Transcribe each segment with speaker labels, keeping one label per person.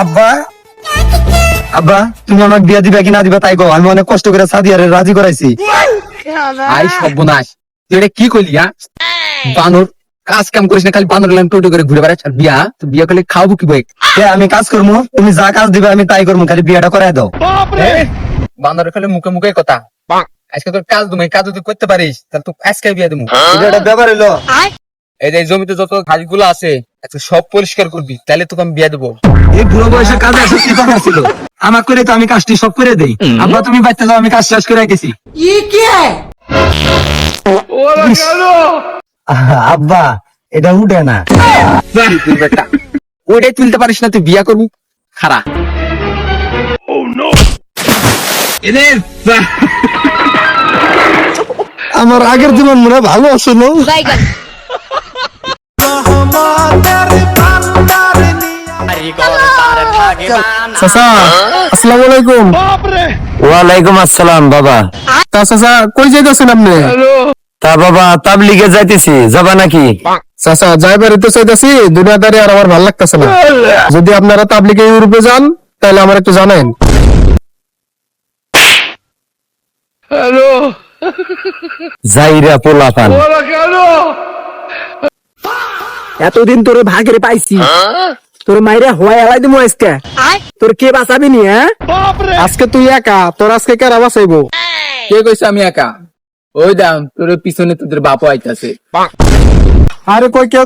Speaker 1: আব্বা আব্বা তুমি আমাকে বিয়া দিবা কি না দিবা তাই কও। আমি অনেক কষ্ট করে সাদিয়ারে রাজি করাইছি।
Speaker 2: আই সর্বনাশ, তুই এটা কি করলি? বানর কাজ কাম করিস না, খালি বানর লাইন টোটো করে ঘুরে বেড়াচ্ছ। আর বিয়া তো বিয়া করলে খাওয়াবো কি বই?
Speaker 1: আমি কাজ করবো, তুমি যা কাজ দিবে আমি তাই করবো, খালি বিয়াটা করাই দাও।
Speaker 2: বানর খালি মুখে মুখে কথা। আজকে তোর কাজ তুমি কাজ যদি করতে পারিস তাহলে তো আজকে বিয়া দেবো।
Speaker 1: এটা একটা ব্যাপার হইলো।
Speaker 2: এই যে জমিতে যত ঘাসগুলো আছে আজকে সব পরিষ্কার করবি, তাহলে তোকে আমি বিয়া দেবো।
Speaker 1: এই বুড়ো বয়সে কাজে আসা কি দরকার ছিল? আমার করে তো আমি কাজটি সব করে দেই। আব্বা তুমি বাচ্চা যাও, আমি কাজ শেষ করে গেছি। আব্বা এটা উঠে না।
Speaker 2: ওইটাই তুলতে পারিস না, তুই বিয়া করবি খারা।
Speaker 1: আমার আগের জীবন মনে হয় ভালো আছিল।
Speaker 3: চাচা আসসালামু আলাইকুম।
Speaker 1: ওয়ালাইকুম আসসালাম বাবা।
Speaker 3: তা চাচা কই যাইতেছেন আপনি?
Speaker 1: তা বাবা তাবলিগে যাইতেছি, যাবা নাকি?
Speaker 3: চাচা যাইবারই তো চাইতেছি, দুনিয়াদারি আর আমার ভালো লাগতেছে না। যদি আপনারা তাবলিগে ইউরোপে যান তাহলে আমার একটু জানেন।
Speaker 1: যাইরা পোলাপান।
Speaker 4: এতদিন তোর ভাগের পাইছি, তোর মাইরা হওয়াই এলাই দিমু আজকে। তোর কে বাঁচাবি নি?
Speaker 3: আজকে তুই একা, তোর আজকে কেরা বাঁচাইবো?
Speaker 2: কে কইছে আমি একা? ওই দাম তোর পিছনে তোদের বাপ আইতাছে।
Speaker 3: আরে কই কে?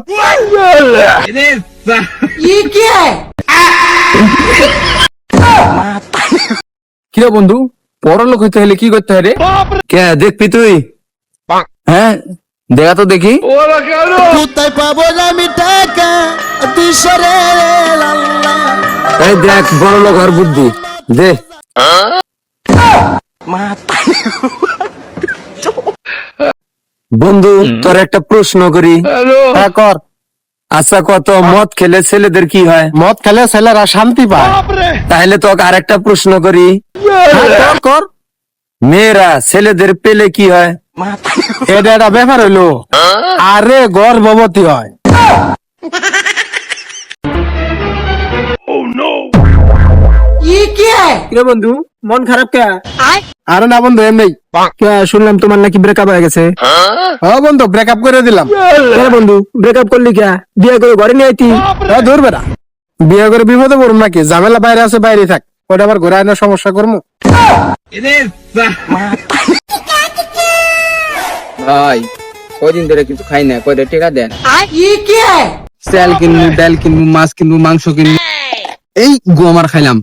Speaker 2: কিরে বন্ধু, বড় লোক হইতে হলে কি করতে হয় রে?
Speaker 1: কে দেখবি তুই?
Speaker 2: হ্যাঁ দেখা তো দেখি।
Speaker 1: এই দেখ বড় লোক আর বুদ্ধি দে। বন্ধু তোর একটা প্রশ্ন করি।
Speaker 3: হ্যাঁ কর।
Speaker 1: আচ্ছা কত মদ খেলে ছেলেদের কি হয়?
Speaker 3: মদ খেলে ছেলেরা শান্তি পায়।
Speaker 1: তাহলে তোকে আর একটা প্রশ্ন করি।
Speaker 3: হ্যাঁ, কর কর।
Speaker 1: মেয়েরা ছেলেদের পেলে কি হয়?
Speaker 3: এটা একটা ব্যাপার হইলো। আরে গর্ভবতী হয়।
Speaker 4: কিরে বন্ধু মন খারাপ কে?
Speaker 3: আরে না বন্ধু এমনি।
Speaker 4: শুনলাম তোমার নাকি ব্রেকআপ হয়ে গেছে।
Speaker 3: হ্যাঁ বন্ধু ব্রেকআপ করে দিলাম।
Speaker 4: কেন বন্ধু ব্রেকআপ করলি কে? বিয়ে করে ঘরে নিয়ে আইতি।
Speaker 3: ধরবে না, বিয়ে করে বিপদে পড়ুম নাকি? ঝামেলা বাইরে আছে, বাইরে থাক। ওটা আবার ঘরে আনার সমস্যা করবো।
Speaker 2: ভাই কয়দিন ধরে কিছু খাই না, কয়টা টাকা দেন। চাল কিনবো, ডাল কিনবো, মাছ কিনবো, মাংস কিনবো, এই গো আমার খাইলাম।